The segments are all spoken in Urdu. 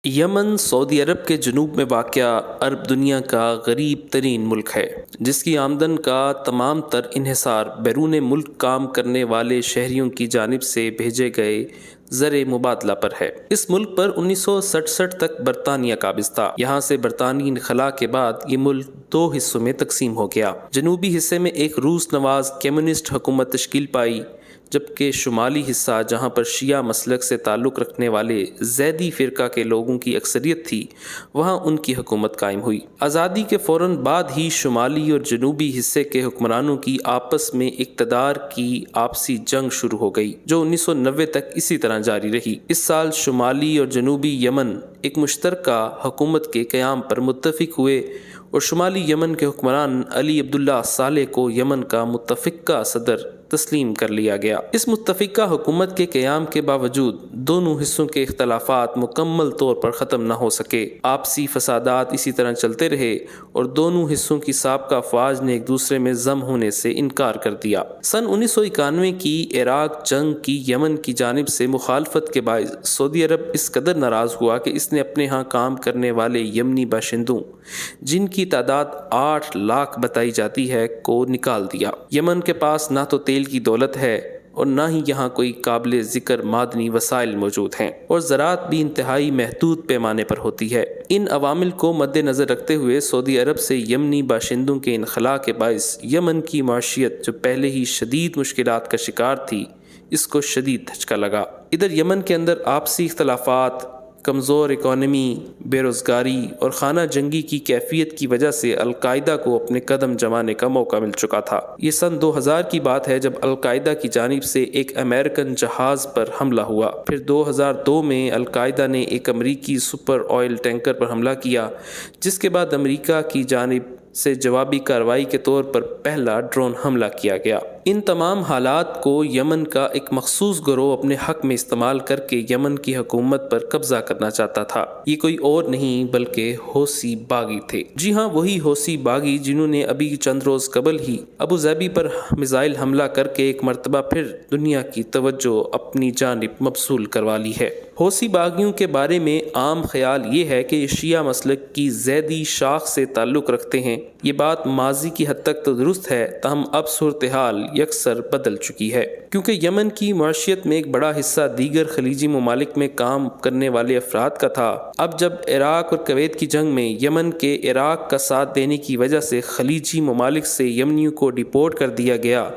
یمن سعودی عرب کے جنوب میں واقع عرب دنیا کا غریب ترین ملک ہے، جس کی آمدن کا تمام تر انحصار بیرون ملک کام کرنے والے شہریوں کی جانب سے بھیجے گئے زر مبادلہ پر ہے۔ اس ملک پر 1967 تک برطانیہ قابض تھا۔ یہاں سے برطانوی انخلاء کے بعد یہ ملک دو حصوں میں تقسیم ہو گیا۔ جنوبی حصے میں ایک روس نواز کمیونسٹ حکومت تشکیل پائی، جبکہ شمالی حصہ جہاں پر شیعہ مسلک سے تعلق رکھنے والے زیدی فرقہ کے لوگوں کی اکثریت تھی، وہاں ان کی حکومت قائم ہوئی۔ آزادی کے فوراً بعد ہی شمالی اور جنوبی حصے کے حکمرانوں کی آپس میں اقتدار کی آپسی جنگ شروع ہو گئی، جو 1990 تک اسی طرح جاری رہی۔ اس سال شمالی اور جنوبی یمن ایک مشترکہ حکومت کے قیام پر متفق ہوئے اور شمالی یمن کے حکمران علی عبداللہ صالح کو یمن کا متفقہ صدر تسلیم کر لیا گیا۔ اس متفقہ حکومت کے قیام کے باوجود دونوں حصوں کے اختلافات مکمل طور پر ختم نہ ہو سکے۔ آپسی فسادات اسی طرح چلتے رہے اور دونوں حصوں کی سابقہ افواج نے ایک دوسرے میں ضم ہونے سے انکار کر دیا۔ سن 1991 کی عراق جنگ کی یمن کی جانب سے مخالفت کے باعث سعودی عرب اس قدر ناراض ہوا کہ اس نے اپنے ہاں کام کرنے والے یمنی باشندوں، جن کی تعداد 8 لاکھ بتائی جاتی ہے، کو نکال دیا۔ یمن کے پاس نہ تو تیل کی دولت ہے اور نہ ہی یہاں کوئی قابل ذکر معدنی وسائل موجود ہیں، اور زراعت بھی انتہائی محدود پیمانے پر ہوتی ہے۔ ان عوامل کو مد نظر رکھتے ہوئے سعودی عرب سے یمنی باشندوں کے انخلاء کے باعث یمن کی معیشت، جو پہلے ہی شدید مشکلات کا شکار تھی، اس کو شدید دھچکا لگا۔ ادھر یمن کے اندر آپسی اختلافات، کمزور اکانومی، بے روزگاری اور خانہ جنگی کی کیفیت کی وجہ سے القاعدہ کو اپنے قدم جمانے کا موقع مل چکا تھا۔ یہ سن 2000 کی بات ہے، جب القاعدہ کی جانب سے ایک امریکن جہاز پر حملہ ہوا۔ پھر 2002 میں القاعدہ نے ایک امریکی سپر آئل ٹینکر پر حملہ کیا، جس کے بعد امریکہ کی جانب سے جوابی کارروائی کے طور پر پہلا ڈرون حملہ کیا گیا۔ ان تمام حالات کو یمن کا ایک مخصوص گروہ اپنے حق میں استعمال کر کے یمن کی حکومت پر قبضہ کرنا چاہتا تھا۔ یہ کوئی اور نہیں بلکہ حوثی باغی تھے۔ جی ہاں، وہی حوثی باغی جنہوں نے ابھی چند روز قبل ہی ابو ظبی پر میزائل حملہ کر کے ایک مرتبہ پھر دنیا کی توجہ اپنی جانب مبذول کروا لی ہے۔ حوثی باغیوں کے بارے میں عام خیال یہ ہے کہ یہ شیعہ مسلک کی زیدی شاخ سے تعلق رکھتے ہیں۔ یہ بات ماضی کی حد تک تو درست ہے، تاہم اب صورتحال یکسر بدل چکی ہے، کیونکہ یمن کی معیشت میں ایک بڑا حصہ دیگر خلیجی ممالک میں کام کرنے والے افراد کا تھا۔ اب جب عراق اور کویت کی جنگ میں یمن کے عراق کا ساتھ دینے کی وجہ سے خلیجی ممالک سے یمنیوں کو ڈپورٹ کر دیا گیا،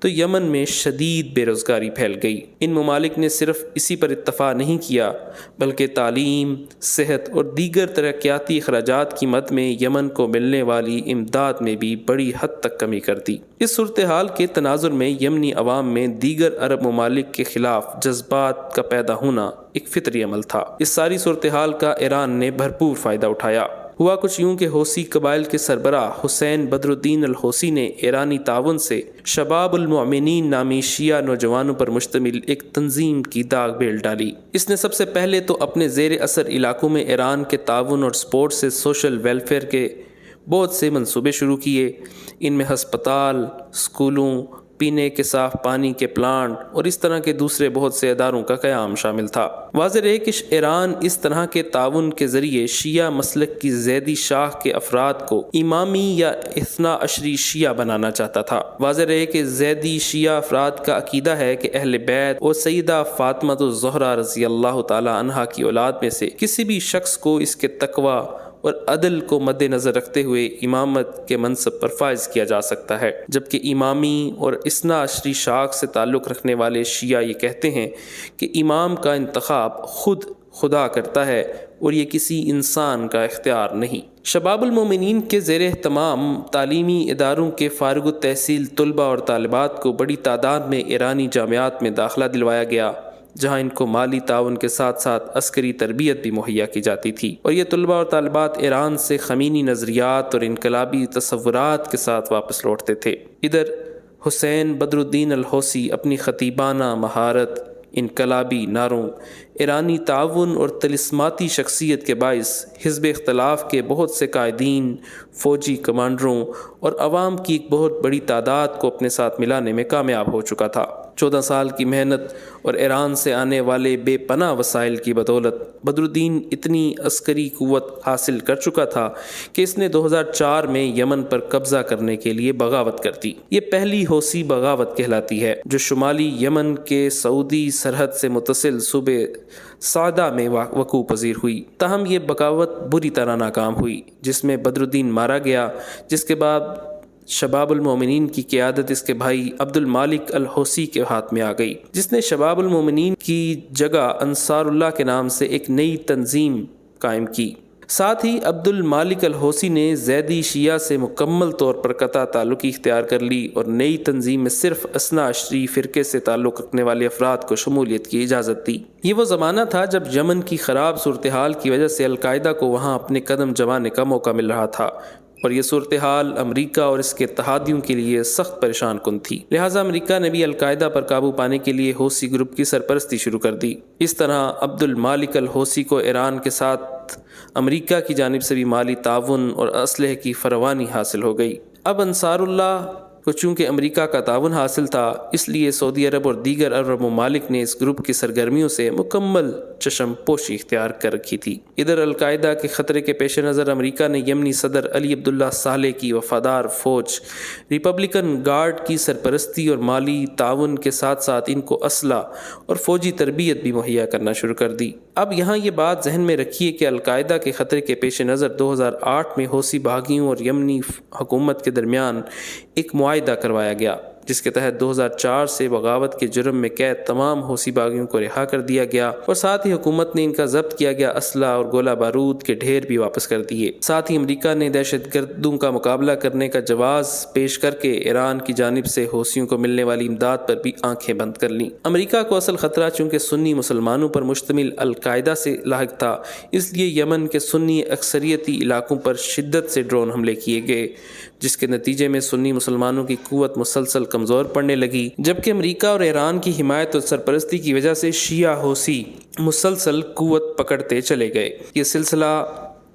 تو یمن میں شدید بے روزگاری پھیل گئی۔ ان ممالک نے صرف اسی پر اتفاق نہیں کیا، بلکہ تعلیم، صحت اور دیگر ترقیاتی اخراجات کی مد میں یمن کو ملنے والی امداد میں بھی بڑی حد تک کمی کر دی۔ اس صورتحال کے تناظر میں یمنی عوام میں دیگر عرب ممالک کے خلاف جذبات کا پیدا ہونا ایک فطری عمل تھا۔ اس ساری صورتحال کا ایران نے بھرپور فائدہ اٹھایا۔ ہوا کچھ یوں کہ حوثی قبائل کے سربراہ حسین بدر الدین الحوثی نے ایرانی تعاون سے شباب المؤمنین نامی شیعہ نوجوانوں پر مشتمل ایک تنظیم کی داغ بیل ڈالی۔ اس نے سب سے پہلے تو اپنے زیر اثر علاقوں میں ایران کے تعاون اور سپورٹ سے سوشل ویلفیئر کے بہت سے منصوبے شروع کیے۔ ان میں ہسپتال، اسکولوں، پینے کے صاف پانی کے پلانٹ اور اس طرح کے دوسرے بہت سے اداروں کا قیام شامل تھا۔ واضح رہے کہ ایران اس طرح کے تعاون کے ذریعے شیعہ مسلک کی زیدی شاخ کے افراد کو امامی یا اثنا عشری شیعہ بنانا چاہتا تھا۔ واضح رہے کہ زیدی شیعہ افراد کا عقیدہ ہے کہ اہل بیت اور سیدہ فاطمہ الزہرا رضی اللہ تعالی عنہا کی اولاد میں سے کسی بھی شخص کو اس کے تقوی اور عدل کو مد نظر رکھتے ہوئے امامت کے منصب پر فائز کیا جا سکتا ہے، جبکہ امامی اور اثنا عشری شاخ سے تعلق رکھنے والے شیعہ یہ کہتے ہیں کہ امام کا انتخاب خود خدا کرتا ہے اور یہ کسی انسان کا اختیار نہیں۔ شباب المومنین کے زیر اہتمام تعلیمی اداروں کے فارغ التحصیل طلباء اور طالبات کو بڑی تعداد میں ایرانی جامعات میں داخلہ دلوایا گیا، جہاں ان کو مالی تعاون کے ساتھ ساتھ عسکری تربیت بھی مہیا کی جاتی تھی، اور یہ طلباء اور طالبات ایران سے خمینی نظریات اور انقلابی تصورات کے ساتھ واپس لوٹتے تھے۔ ادھر حسین بدر الدین الحوثی اپنی خطیبانہ مہارت، انقلابی نعروں، ایرانی تعاون اور طلسماتی شخصیت کے باعث حزب اختلاف کے بہت سے قائدین، فوجی کمانڈروں اور عوام کی ایک بہت بڑی تعداد کو اپنے ساتھ ملانے میں کامیاب ہو چکا تھا۔ 14 سال کی محنت اور ایران سے آنے والے بے پناہ وسائل کی بدولت بدر الدین اتنی عسکری قوت حاصل کر چکا تھا کہ اس نے 2004 میں یمن پر قبضہ کرنے کے لیے بغاوت کر دی۔ یہ پہلی حوثی بغاوت کہلاتی ہے جو شمالی یمن کے سعودی سرحد سے متصل صوبے صعدہ میں وقوع پذیر ہوئی۔ تاہم یہ بغاوت بری طرح ناکام ہوئی جس میں بدر الدین مارا گیا، جس کے بعد شباب المومنین کی قیادت اس کے بھائی عبد المالک الحوثی کے ہاتھ میں آ گئی، جس نے شباب المومنین کی جگہ انصار اللہ کے نام سے ایک نئی تنظیم قائم کی۔ ساتھ ہی عبد المالک الحوثی نے زیدی شیعہ سے مکمل طور پر قطع تعلقی اختیار کر لی اور نئی تنظیم میں صرف اثنا عشری فرقے سے تعلق رکھنے والے افراد کو شمولیت کی اجازت دی۔ یہ وہ زمانہ تھا جب یمن کی خراب صورتحال کی وجہ سے القاعدہ کو وہاں اپنے قدم جمانے کا موقع مل رہا تھا، اور یہ صورتحال امریکہ اور اس کے اتحادیوں کے لیے سخت پریشان کن تھی۔ لہٰذا امریکہ نے بھی القاعدہ پر قابو پانے کے لیے حوثی گروپ کی سرپرستی شروع کر دی۔ اس طرح عبد المالک الحوثی کو ایران کے ساتھ امریکہ کی جانب سے بھی مالی تعاون اور اسلحے کی فراوانی حاصل ہو گئی۔ اب انصار اللہ کو چونکہ امریکہ کا تعاون حاصل تھا، اس لیے سعودی عرب اور دیگر عرب ممالک نے اس گروپ کی سرگرمیوں سے مکمل چشم پوشی اختیار کر رکھی تھی۔ ادھر القاعدہ کے خطرے کے پیش نظر امریکہ نے یمنی صدر علی عبداللہ صالح کی وفادار فوج ریپبلکن گارڈ کی سرپرستی اور مالی تعاون کے ساتھ ساتھ ان کو اسلحہ اور فوجی تربیت بھی مہیا کرنا شروع کر دی۔ اب یہاں یہ بات ذہن میں رکھیے کہ القاعدہ کے خطرے کے پیش نظر 2008 میں حوثی باغیوں اور یمنی حکومت کے درمیان ایک معاہدہ کروایا گیا، جس کے تحت 2004 سے بغاوت کے جرم میں قید تمام حوثی باغیوں کو رہا کر دیا گیا، اور ساتھ ہی حکومت نے ان کا ضبط کیا گیا اسلحہ اور گولہ بارود کے ڈھیر بھی واپس کر دیے۔ ساتھ ہی امریکہ نے دہشت گردوں کا مقابلہ کرنے کا جواز پیش کر کے ایران کی جانب سے حوثیوں کو ملنے والی امداد پر بھی آنکھیں بند کر لیں۔ امریکہ کو اصل خطرہ چونکہ سنی مسلمانوں پر مشتمل القاعدہ سے لاحق تھا، اس لیے یمن کے سنی اکثریتی علاقوں پر شدت سے ڈرون حملے کیے گئے، جس کے نتیجے میں سنی مسلمانوں کی قوت مسلسل کمزور پڑنے لگی، جبکہ امریکہ اور ایران کی حمایت اور سرپرستی کی وجہ سے شیعہ حوثی مسلسل قوت پکڑتے چلے گئے۔ یہ سلسلہ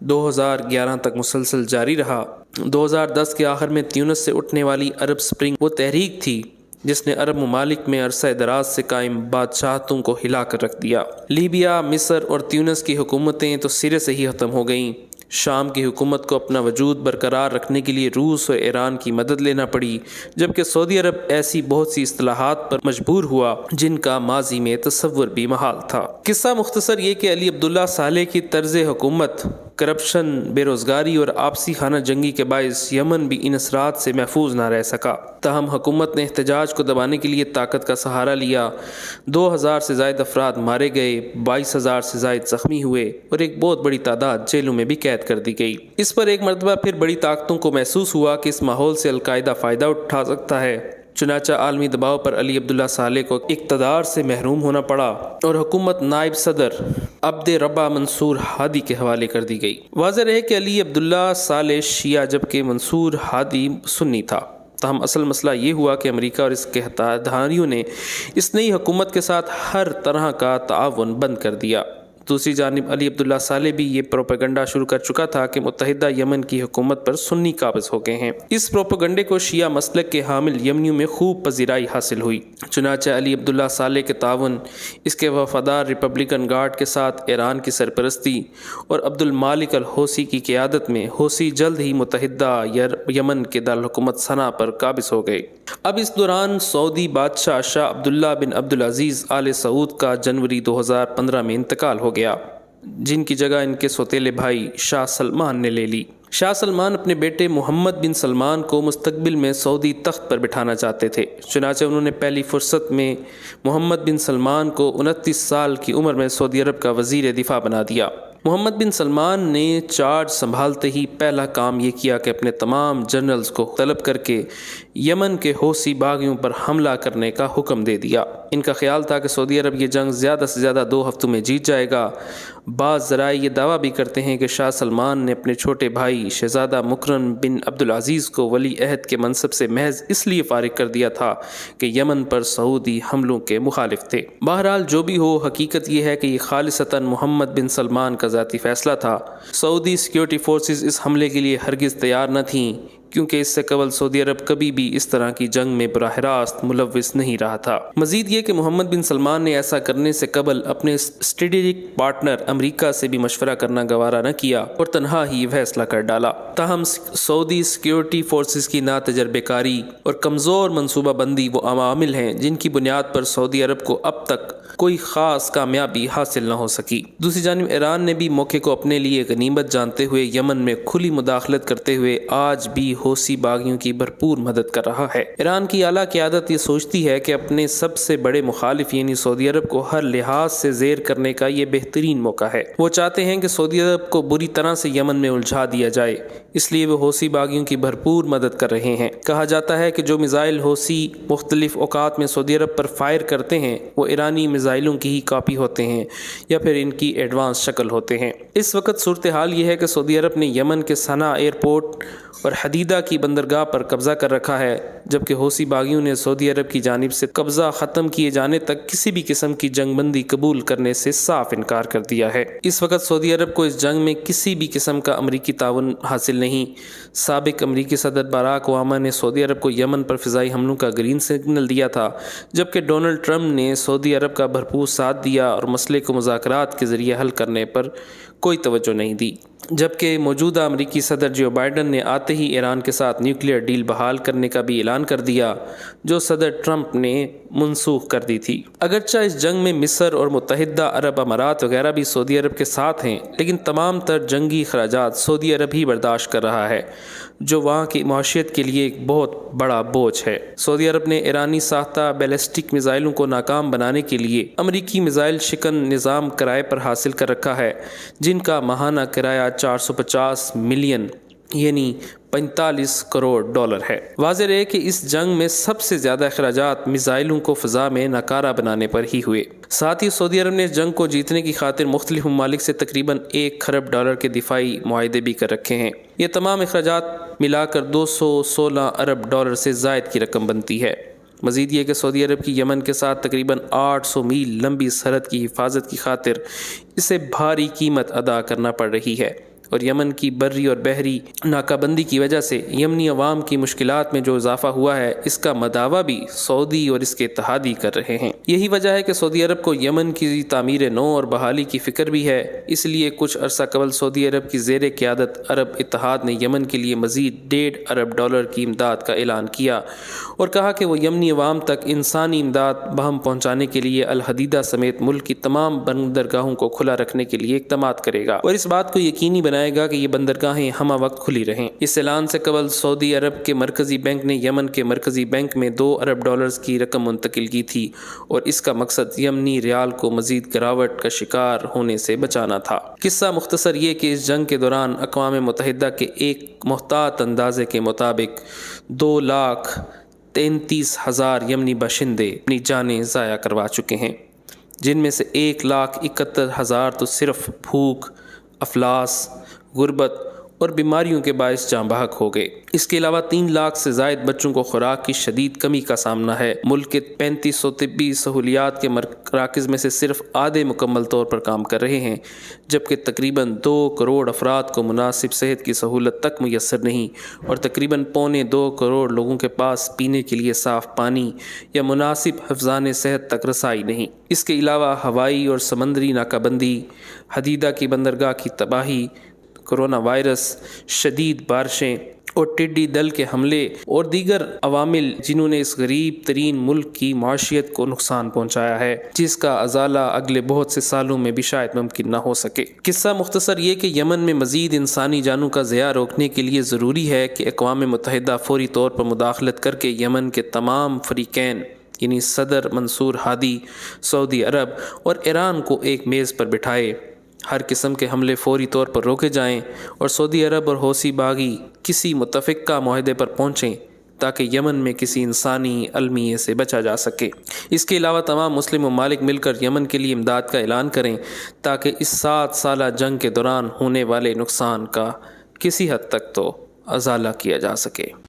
2011 تک مسلسل جاری رہا۔ 2010 کے آخر میں تیونس سے اٹھنے والی عرب سپرنگ وہ تحریک تھی جس نے عرب ممالک میں عرصہ دراز سے قائم بادشاہتوں کو ہلا کر رکھ دیا۔ لیبیا، مصر اور تیونس کی حکومتیں تو سرے سے ہی ختم ہو گئیں۔ شام کی حکومت کو اپنا وجود برقرار رکھنے کے لیے روس اور ایران کی مدد لینا پڑی، جبکہ سعودی عرب ایسی بہت سی اصطلاحات پر مجبور ہوا جن کا ماضی میں تصور بھی محال تھا۔ قصہ مختصر یہ کہ علی عبداللہ صالح کی طرز حکومت کرپشن، بے روزگاری اور آپسی خانہ جنگی کے باعث یمن بھی ان اثرات سے محفوظ نہ رہ سکا۔ تاہم حکومت نے احتجاج کو دبانے کے لیے طاقت کا سہارا لیا۔ 2000 سے زائد افراد مارے گئے، 22,000 سے زائد زخمی ہوئے اور ایک بہت بڑی تعداد جیلوں میں بھی قید کر دی گئی۔ اس پر ایک مرتبہ پھر بڑی طاقتوں کو محسوس ہوا کہ اس ماحول سے القاعدہ فائدہ اٹھا سکتا ہے، چنانچہ عالمی دباؤ پر علی عبداللہ صالح کو اقتدار سے محروم ہونا پڑا اور حکومت نائب صدر عبد ربہ منصور ہادی کے حوالے کر دی گئی۔ واضح رہے کہ علی عبداللہ صالح شیعہ جبکہ منصور ہادی سنی تھا۔ تاہم اصل مسئلہ یہ ہوا کہ امریکہ اور اس کے اتحادیوں نے اس نئی حکومت کے ساتھ ہر طرح کا تعاون بند کر دیا۔ دوسری جانب علی عبداللہ صالح بھی یہ پروپیگنڈا شروع کر چکا تھا کہ متحدہ یمن کی حکومت پر سنی قابض ہو گئے ہیں۔ اس پروپیگنڈے کو شیعہ مسلک کے حامل یمنیوں میں خوب پذیرائی حاصل ہوئی، چنانچہ علی عبداللہ صالح کے تعاون، اس کے وفادار ریپبلکن گارڈ کے ساتھ ایران کی سرپرستی اور عبد المالک الحوثی کی قیادت میں حوثی جلد ہی متحدہ یمن کے دارالحکومت صنعا پر قابض ہو گئے۔ اب اس دوران سعودی بادشاہ شاہ عبداللہ بن عبدالعزیز آل سعود کا جنوری 2015 میں انتقال ہو گیا، جن کی جگہ ان کے سوتیلے بھائی شاہ سلمان نے لے لی۔ شاہ سلمان اپنے بیٹے محمد بن سلمان کو مستقبل میں سعودی تخت پر بٹھانا چاہتے تھے، چنانچہ انہوں نے پہلی فرصت میں محمد بن سلمان کو 29 سال کی عمر میں سعودی عرب کا وزیر دفاع بنا دیا۔ محمد بن سلمان نے چارج سنبھالتے ہی پہلا کام یہ کیا کہ اپنے تمام جنرلز کو طلب کر کے یمن کے حوثی باغیوں پر حملہ کرنے کا حکم دے دیا۔ ان کا خیال تھا کہ سعودی عرب یہ جنگ زیادہ سے زیادہ 2 ہفتوں میں جیت جائے گا۔ بعض ذرائع یہ دعویٰ بھی کرتے ہیں کہ شاہ سلمان نے اپنے چھوٹے بھائی شہزادہ مکرم بن عبدالعزیز کو ولی عہد کے منصب سے محض اس لیے فارغ کر دیا تھا کہ یمن پر سعودی حملوں کے مخالف تھے۔ بہرحال جو بھی ہو، حقیقت یہ ہے کہ یہ خالصتاً محمد بن سلمان کا ذاتی فیصلہ تھا۔ سعودی سیکیورٹی فورسز اس حملے کے لیے ہرگز تیار نہ تھیں۔ کیونکہ اس سے قبل سعودی عرب کبھی بھی اس طرح کی جنگ میں براہ راست ملوث نہیں رہا تھا۔ مزید یہ کہ محمد بن سلمان نے ایسا کرنے سے قبل اپنے اسٹریٹجک پارٹنر امریکہ سے بھی مشورہ کرنا گوارا نہ کیا اور تنہا ہی فیصلہ کر ڈالا۔ تاہم سعودی سیکیورٹی فورسز کی ناتجربہ کاری اور کمزور منصوبہ بندی وہ عوامل ہیں جن کی بنیاد پر سعودی عرب کو اب تک کوئی خاص کامیابی حاصل نہ ہو سکی۔ دوسری جانب ایران نے بھی موقع کو اپنے لیے غنیمت جانتے ہوئے یمن میں کھلی مداخلت کرتے ہوئے آج بھی حوثی باغیوں کی بھرپور مدد کر رہا ہے۔ ایران کی اعلیٰ قیادت یہ سوچتی ہے کہ اپنے سب سے بڑے مخالف یعنی سعودی عرب کو ہر لحاظ سے زیر کرنے کا یہ بہترین موقع ہے۔ وہ چاہتے ہیں کہ سعودی عرب کو بری طرح سے یمن میں الجھا دیا جائے، اس لیے وہ حوثی باغیوں کی بھرپور مدد کر رہے ہیں۔ کہا جاتا ہے کہ جو میزائل حوثی مختلف اوقات میں سعودی عرب پر فائر کرتے ہیں وہ ایرانی میزائلوں کی ہی کاپی ہوتے ہیں یا پھر ان کی ایڈوانس شکل ہوتے ہیں۔ اس وقت صورتحال یہ ہے کہ سعودی عرب نے یمن کے صنعا ایئرپورٹ اور حدیدہ کی بندرگاہ پر قبضہ کر رکھا ہے، جبکہ حوثی باغیوں نے سعودی عرب کی جانب سے قبضہ ختم کیے جانے تک کسی بھی قسم کی جنگ بندی قبول کرنے سے صاف انکار کر دیا ہے۔ اس وقت سعودی عرب کو اس جنگ میں کسی بھی قسم کا امریکی تعاون حاصل نہیں۔ سابق امریکی صدر باراک اوباما نے سعودی عرب کو یمن پر فضائی حملوں کا گرین سگنل دیا تھا، جبکہ ڈونلڈ ٹرمپ نے سعودی عرب کا بھرپور ساتھ دیا اور مسئلے کو مذاکرات کے ذریعے حل کرنے پر کوئی توجہ نہیں دی، جبکہ موجودہ امریکی صدر جو بائیڈن نے آتے ہی ایران کے ساتھ نیوکلیئر ڈیل بحال کرنے کا بھی اعلان کر دیا جو صدر ٹرمپ نے منسوخ کر دی تھی۔ اگرچہ اس جنگ میں مصر اور متحدہ عرب امارات وغیرہ بھی سعودی عرب کے ساتھ ہیں، لیکن تمام تر جنگی اخراجات سعودی عرب ہی برداشت کر رہا ہے، جو وہاں کی معیشت کے لیے ایک بہت بڑا بوجھ ہے۔ سعودی عرب نے ایرانی ساختہ بیلسٹک میزائلوں کو ناکام بنانے کے لیے امریکی میزائل شکن نظام کرائے پر حاصل کر رکھا ہے، جن کا ماہانہ کرایہ 450 ملین یعنی 45 کروڑ ڈالر ہے۔ واضح رہے کہ اس جنگ میں سب سے زیادہ اخراجات میزائلوں کو فضا میں ناکارہ بنانے پر ہی ہوئے۔ ساتھ ہی سعودی عرب نے اس جنگ کو جیتنے کی خاطر مختلف ممالک سے تقریباً 1 کھرب ڈالر کے دفاعی معاہدے بھی کر رکھے ہیں۔ یہ تمام اخراجات ملا کر 216 ارب ڈالر سے زائد کی رقم بنتی ہے۔ مزید یہ کہ سعودی عرب کی یمن کے ساتھ تقریباً 800 میل لمبی سرحد کی حفاظت کی خاطر اسے بھاری قیمت ادا کرنا پڑ رہی ہے، اور یمن کی بری اور بحری ناکہ بندی کی وجہ سے یمنی عوام کی مشکلات میں جو اضافہ ہوا ہے، اس کا مداوع بھی سعودی اور اس کے اتحادی کر رہے ہیں۔ یہی وجہ ہے کہ سعودی عرب کو یمن کی تعمیر نو اور بحالی کی فکر بھی ہے۔ اس لیے کچھ عرصہ قبل سعودی عرب کی زیر قیادت عرب اتحاد نے یمن کے لیے مزید 1.5 ارب ڈالر کی امداد کا اعلان کیا اور کہا کہ وہ یمنی عوام تک انسانی امداد بہم پہنچانے کے لیے الحدیدہ سمیت ملک کی تمام بندرگاہوں کو کھلا رکھنے کے لیے اقدامات کرے گا اور اس بات کو یقینی بنائے گا کہ یہ بندرگاہیں ہمہ وقت کھلی رہیں۔ اس اعلان سے قبل سعودی عرب کے مرکزی بینک نے یمن کے مرکزی بینک میں 2 ارب ڈالرز کی رقم منتقل کی تھی اور اس کا مقصد یمنی ریال کو مزید گراوٹ کا شکار ہونے سے بچانا تھا۔ قصہ مختصر یہ کہ اس جنگ کے دوران اقوام متحدہ کے ایک محتاط اندازے کے مطابق 2,33,000 یمنی باشندے اپنی جانیں ضائع کروا چکے ہیں، جن میں سے 1,71,000 تو صرف بھوک، افلاس، غربت اور بیماریوں کے باعث جاں بحق ہو گئے۔ اس کے علاوہ 3 لاکھ سے زائد بچوں کو خوراک کی شدید کمی کا سامنا ہے۔ ملک کے 3500 طبی سہولیات کے مراکز میں سے صرف آدھے مکمل طور پر کام کر رہے ہیں، جبکہ تقریباً 2 کروڑ افراد کو مناسب صحت کی سہولت تک میسر نہیں اور تقریباً 1.25 کروڑ لوگوں کے پاس پینے کے لیے صاف پانی یا مناسب حفظان صحت تک رسائی نہیں۔ اس کے علاوہ ہوائی اور سمندری ناکہ بندی، حدیدہ کی بندرگاہ کی تباہی، کرونا وائرس، شدید بارشیں اور ٹڈی دل کے حملے اور دیگر عوامل جنہوں نے اس غریب ترین ملک کی معیشت کو نقصان پہنچایا ہے، جس کا ازالہ اگلے بہت سے سالوں میں بھی شاید ممکن نہ ہو سکے۔ قصہ مختصر یہ کہ یمن میں مزید انسانی جانوں کا ضیاع روکنے کے لیے ضروری ہے کہ اقوام متحدہ فوری طور پر مداخلت کر کے یمن کے تمام فریقین یعنی صدر منصور ہادی، سعودی عرب اور ایران کو ایک میز پر بٹھائے، ہر قسم کے حملے فوری طور پر روکے جائیں اور سعودی عرب اور حوثی باغی کسی متفقہ معاہدے پر پہنچیں تاکہ یمن میں کسی انسانی المیے سے بچا جا سکے۔ اس کے علاوہ تمام مسلم ممالک مل کر یمن کے لیے امداد کا اعلان کریں تاکہ اس 7 سالہ جنگ کے دوران ہونے والے نقصان کا کسی حد تک تو ازالہ کیا جا سکے۔